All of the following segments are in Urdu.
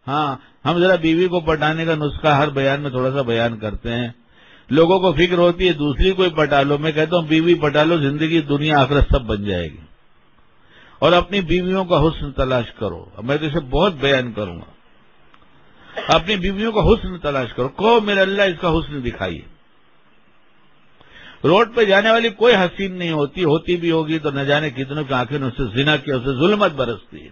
ہاں ہم ذرا بیوی کو پٹانے کا نسخہ ہر بیان میں تھوڑا سا بیان کرتے ہیں. لوگوں کو فکر ہوتی ہے دوسری کوئی پٹا لو. میں کہتا ہوں بیوی پٹا لو، زندگی دنیا آخرت سب بن جائے گی. اور اپنی بیویوں کا حسن تلاش کرو. میں تو اسے بہت بیان کروں گا. اپنی بیویوں کا حسن تلاش کرو. کہو میرے اللہ اس کا حسن دکھائیے. روڈ پہ جانے والی کوئی حسین نہیں ہوتی بھی ہوگی تو نہ جانے کتنوں کی آنکھیں نے اس سے زنا کیا، اس سے ظلمت برستی ہے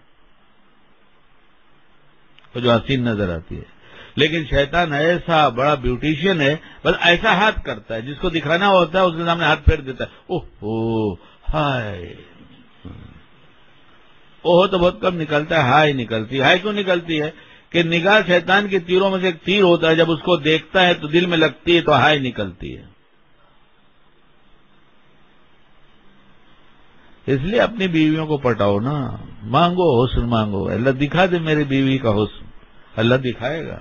تو جو حسین نظر آتی ہے. لیکن شیطان ایسا بڑا بیوٹیشین ہے، بس ایسا ہاتھ کرتا ہے جس کو دکھانا ہوتا ہے اس کے سامنے ہاتھ پھیر دیتا ہے. اوہ ہائے، اوہ تو بہت کم نکلتا ہے، ہائے نکلتی ہے. ہائے کیوں نکلتی ہے؟ کہ نگاہ شیطان کے تیروں میں سے ایک تیر ہوتا ہے، جب اس کو دیکھتا ہے تو دل میں لگتی ہے تو ہائے نکلتی ہے. اس لیے اپنی بیویوں کو پٹاؤ نا، مانگو حسن مانگو. اللہ دکھا دے میری بیوی کا حسن، اللہ دکھائے گا.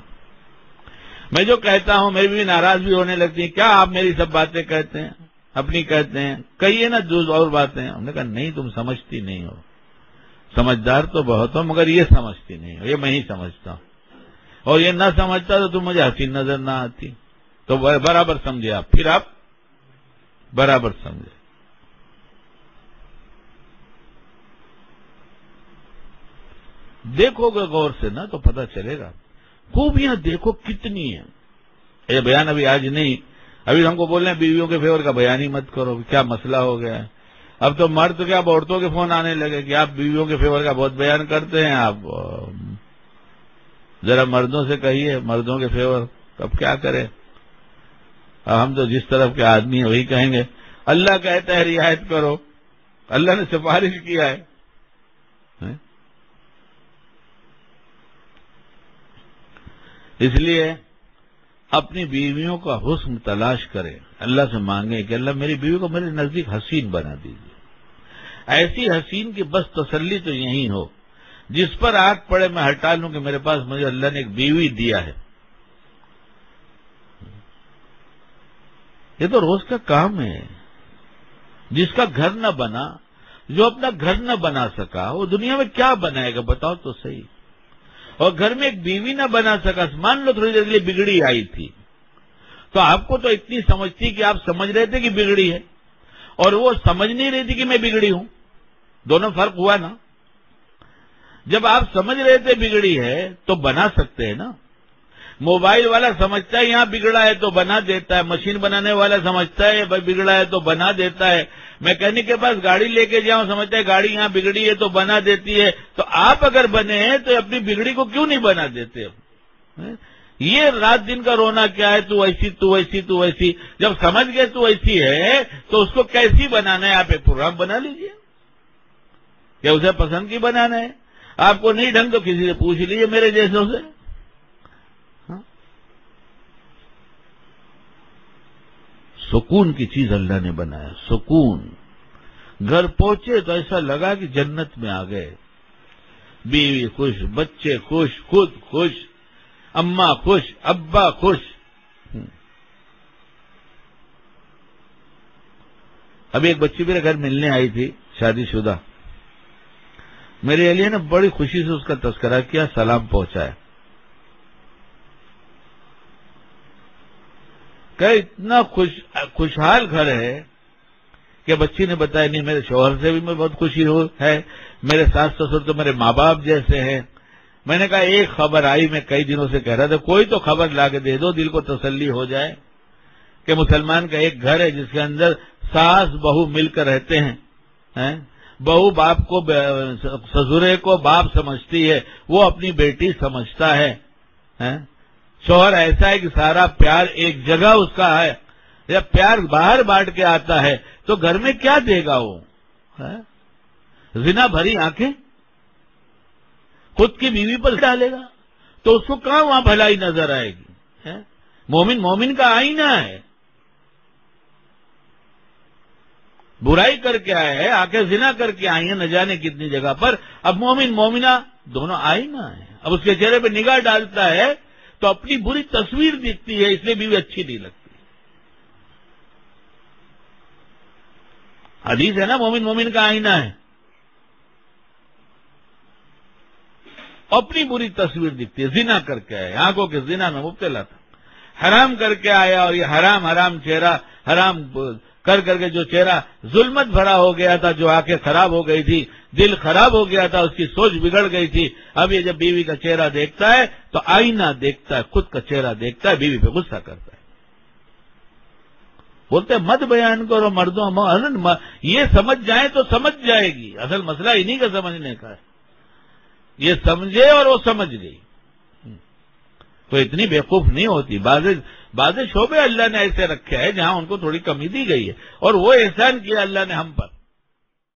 میں جو کہتا ہوں میری بیوی ناراض بھی ہونے لگتی ہے. کیا آپ میری سب باتیں کہتے ہیں، اپنی کہتے ہیں، کہیے نا جو اور باتیں. ہم نے کہا نہیں تم سمجھتی نہیں ہو. سمجھدار تو بہت ہو مگر یہ سمجھتی نہیں ہو، یہ میں ہی سمجھتا ہوں. اور یہ نہ سمجھتا تو تم مجھے حسین نظر نہ آتی. تو برابر سمجھے آپ، پھر آپ برابر سمجھے. دیکھو گے غور سے نا تو پتہ چلے گا. خوبیاں دیکھو کتنی ہیں. یہ بیان ابھی آج نہیں، ابھی ہم کو بول رہے ہیں بیویوں کے فیور کا بیان ہی مت کرو. کیا مسئلہ ہو گیا ہے؟ اب تو مرد تو کیا اب عورتوں کے فون آنے لگے کہ آپ بیویوں کے فیور کا بہت بیان کرتے ہیں. آپ ذرا مردوں سے کہیے مردوں کے فیور. اب کیا کریں، ہم تو جس طرف کے آدمی ہیں وہی کہیں گے. اللہ کہتا ہے رعایت کرو، اللہ نے سفارش کیا ہے. اس لیے اپنی بیویوں کا حسن تلاش کریں، اللہ سے مانگیں کہ اللہ میری بیوی کو میرے نزدیک حسین بنا دیجیے. ایسی حسین کی بس تسلی تو یہی ہو جس پر آنکھ پڑے میں ہٹا لوں کہ میرے پاس مجھے اللہ نے ایک بیوی دیا ہے. یہ تو روز کا کام ہے. جس کا گھر نہ بنا، جو اپنا گھر نہ بنا سکا، وہ دنیا میں کیا بنائے گا بتاؤ تو صحیح. اور گھر میں ایک بیوی نہ بنا سکا، مان لو تھوڑی دیر کے لیے بگڑی آئی تھی تو آپ کو تو اتنی سمجھ تھی کہ آپ سمجھ رہے تھے کہ بگڑی ہے، اور وہ سمجھ نہیں رہی تھی کہ میں بگڑی ہوں. دونوں فرق ہوا نا. جب آپ سمجھ رہے تھے بگڑی ہے تو بنا سکتے ہیں نا. موبائل والا سمجھتا ہے یہاں بگڑا ہے تو بنا دیتا ہے. مشین بنانے والا سمجھتا ہے بگڑا ہے تو بنا دیتا ہے. میکینک کے پاس گاڑی لے کے جاؤں سمجھتا ہے گاڑی یہاں بگڑی ہے تو بنا دیتی ہے. تو آپ اگر بنے ہیں تو اپنی بگڑی کو کیوں نہیں بنا دیتے؟ یہ رات دن کا رونا کیا ہے، تو ایسی تو ایسی تو ایسی. جب سمجھ گئے تو ایسی ہے تو اس کو کیسی بنانا ہے؟ آپ ایک پروگرام بنا لیجئے. کیا اسے پسند کی بنانا ہے؟ آپ کو نہیں ڈھنگ تو کسی سے پوچھ لیجئے میرے جیسوں سے. سکون کی چیز اللہ نے بنایا. سکون. گھر پہنچے تو ایسا لگا کہ جنت میں آ گئے. بیوی خوش، بچے خوش، خود خوش، اماں خوش، ابا خوش. ابھی ایک بچی میرے گھر ملنے آئی تھی، شادی شدہ. میرے لیے نے بڑی خوشی سے اس کا تذکرہ کیا، سلام پہنچایا. کہ اتنا خوشحال گھر ہے کہ بچی نے بتایا نہیں میرے شوہر سے بھی میں بہت خوشی ہے، میرے ساس سسر تو میرے ماں باپ جیسے ہیں. میں نے کہا ایک خبر آئی، میں کئی دنوں سے کہہ رہا تھا کوئی تو خبر لا کے دے دو، دل کو تسلی ہو جائے کہ مسلمان کا ایک گھر ہے جس کے اندر ساس بہو مل کر رہتے ہیں. بہو باپ کو، سسرے کو باپ سمجھتی ہے، وہ اپنی بیٹی سمجھتا ہے. شوہر ایسا ہے کہ سارا پیار ایک جگہ اس کا ہے. جب پیار باہر بانٹ کے آتا ہے تو گھر میں کیا دے گا وہ؟ زنا بھری آنکھیں خود کی بیوی پر ڈالے گا تو اس کو کہاں وہاں بھلائی نظر آئے گی؟ مومن مومن کا آئینہ ہے. برائی کر کے آئے ہیں، آنکھیں زنا کر کے آئی ہیں نہ جانے کتنی جگہ پر. اب مومن مومنہ دونوں آئینہ ہیں. اب اس کے چہرے پہ نگاہ ڈالتا ہے تو اپنی بری تصویر دکھتی ہے، اس لیے بیوی اچھی نہیں لگتی. حدیث ہے نا مومن مومن کا آئینہ ہے. اپنی بری تصویر دکھتی ہے، زنا کر کے آیا، آنکھوں کے زنا میں مبتلا تھا، حرام کر کے آیا، اور یہ حرام چہرہ، حرام کر کے جو چہرہ ظلمت بھرا ہو گیا تھا، جو آنکھیں خراب ہو گئی تھی، دل خراب ہو گیا تھا، اس کی سوچ بگڑ گئی تھی، اب یہ جب بیوی کا چہرہ دیکھتا ہے تو آئینہ دیکھتا ہے، خود کا چہرہ دیکھتا ہے، بیوی پہ غصہ کرتا ہے۔ بولتے ہیں مت بیان کرو مردوں، یہ سمجھ جائیں تو سمجھ جائے گی، اصل مسئلہ انہی کا سمجھنے کا ہے، یہ سمجھے اور وہ سمجھ گئی، تو اتنی بیوقوف نہیں ہوتی۔ بعض شعبے اللہ نے ایسے رکھے ہیں جہاں ان کو تھوڑی کمی دی گئی ہے، اور وہ احسان کیا اللہ نے ہم پر۔